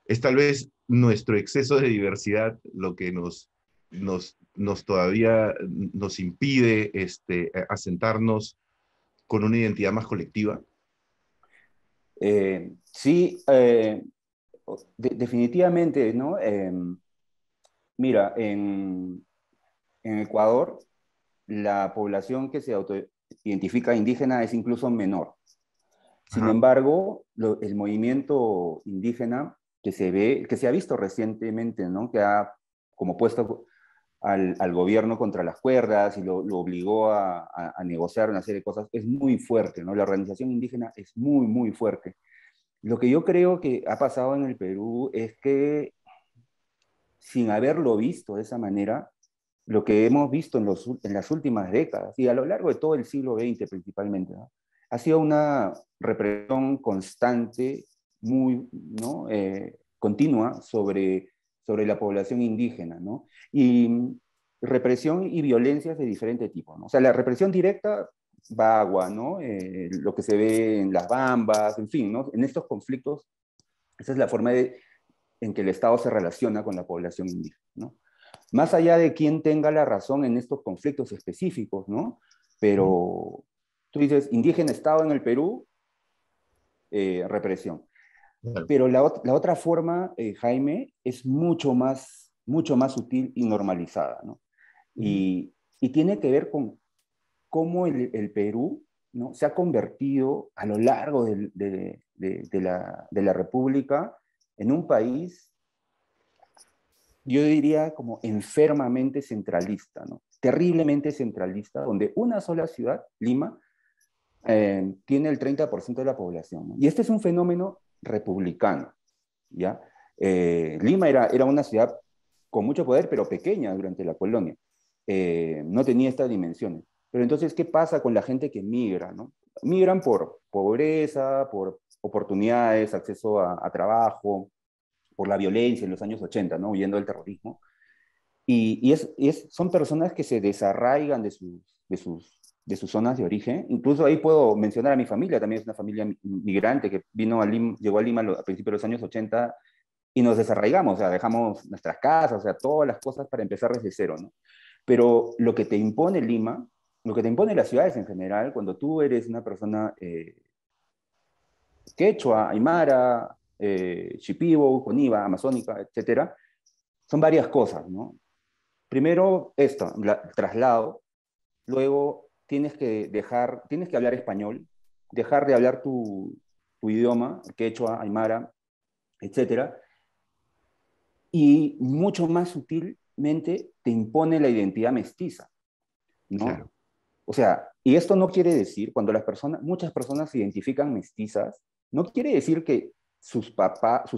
es tal vez nuestro exceso de diversidad lo que nos todavía nos impide asentarnos con una identidad más colectiva. Sí, definitivamente, ¿no? Mira, en Ecuador, la población que se autoidentifica indígena es incluso menor. Sin Ajá. embargo, el movimiento indígena que se ha visto recientemente, ¿no? Que ha como puesto al gobierno contra las cuerdas y lo obligó a negociar una serie de cosas, es muy fuerte, ¿no? La organización indígena es muy, muy fuerte. Lo que yo creo que ha pasado en el Perú es que, sin haberlo visto de esa manera, lo que hemos visto en las últimas décadas y a lo largo de todo el siglo XX principalmente, ¿no? Ha sido una represión constante, muy, ¿no? Continua sobre la población indígena, ¿no? Y represión y violencias de diferente tipo, ¿no? O sea, la represión directa, Bagua, ¿no? Lo que se ve en las Bambas, en fin, ¿no? En estos conflictos, esa es la forma en que el Estado se relaciona con la población indígena, ¿no? Más allá de quién tenga la razón en estos conflictos específicos, ¿no? Pero tú dices, indígena Estado en el Perú, represión. Claro. Pero la otra forma, Jaime, es mucho más sutil y normalizada, ¿no? Y tiene que ver con cómo el Perú, ¿no? Se ha convertido a lo largo de la República en un país, yo diría, como enfermamente centralista, ¿no? Terriblemente centralista, donde una sola ciudad, Lima, tiene el 30% de la población, ¿no? Y este es un fenómeno republicano, ¿ya? Lima era una ciudad con mucho poder, pero pequeña durante la colonia. No tenía estas dimensiones. Pero entonces, ¿qué pasa con la gente que migra, ¿no? Migran por pobreza, por oportunidades, acceso a trabajo, por la violencia en los años 80, ¿no? Huyendo del terrorismo. Son personas que se desarraigan de sus zonas de origen. Incluso ahí puedo mencionar a mi familia, también es una familia migrante que llegó a Lima a principios de los años 80 y nos desarraigamos, o sea, dejamos nuestras casas, o sea, todas las cosas para empezar desde cero, ¿no? Pero lo que te impone Lima, lo que te impone las ciudades en general, cuando tú eres una persona quechua, aymara, shipibo, coniva, amazónica, etcétera, son varias cosas, ¿no? Primero, esto, el traslado. Luego, tienes que hablar español, dejar de hablar tu idioma, quechua, aymara, etcétera. Y mucho más sutilmente te impone la identidad mestiza, ¿no? Claro. O sea, y esto no quiere decir, cuando muchas personas se identifican mestizas, no quiere decir que sus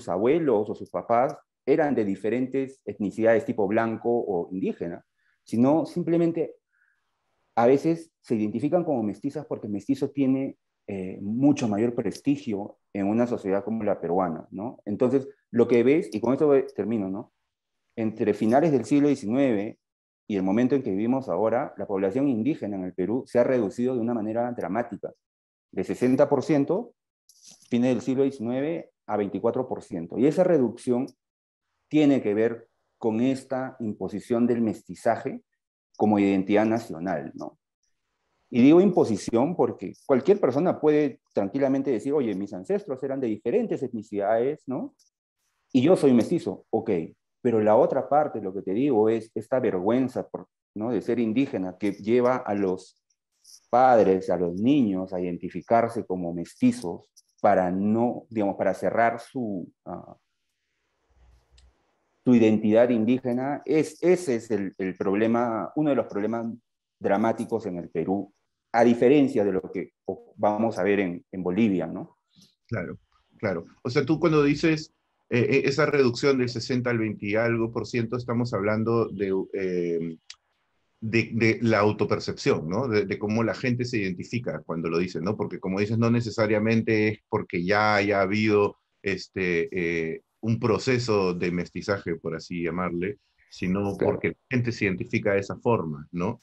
abuelos o sus papás eran de diferentes etnicidades tipo blanco o indígena, sino simplemente a veces se identifican como mestizas porque mestizo tiene mucho mayor prestigio en una sociedad como la peruana, ¿no? Entonces, lo que ves, y con esto termino, ¿no? Entre finales del siglo XIX y el momento en que vivimos ahora, la población indígena en el Perú se ha reducido de una manera dramática, de 60%, fines del siglo XIX, a 24%. Y esa reducción tiene que ver con esta imposición del mestizaje como identidad nacional, ¿no? Y digo imposición porque cualquier persona puede tranquilamente decir, oye, mis ancestros eran de diferentes etnicidades, ¿no? Y yo soy mestizo, ok. Pero la otra parte, lo que te digo, es esta vergüenza ¿no? de ser indígena que lleva a los padres, a los niños a identificarse como mestizos para no, digamos, para cerrar su identidad indígena. Ese es el problema, uno de los problemas dramáticos en el Perú, a diferencia de lo que vamos a ver en Bolivia, ¿no? Claro, claro. O sea, tú cuando dices esa reducción del 60 al 20 y algo por ciento, estamos hablando de la autopercepción, ¿no? De cómo la gente se identifica cuando lo dice, ¿no? Porque como dices, no necesariamente es porque ya haya habido un proceso de mestizaje, por así llamarle, sino Claro. porque la gente se identifica de esa forma, ¿no?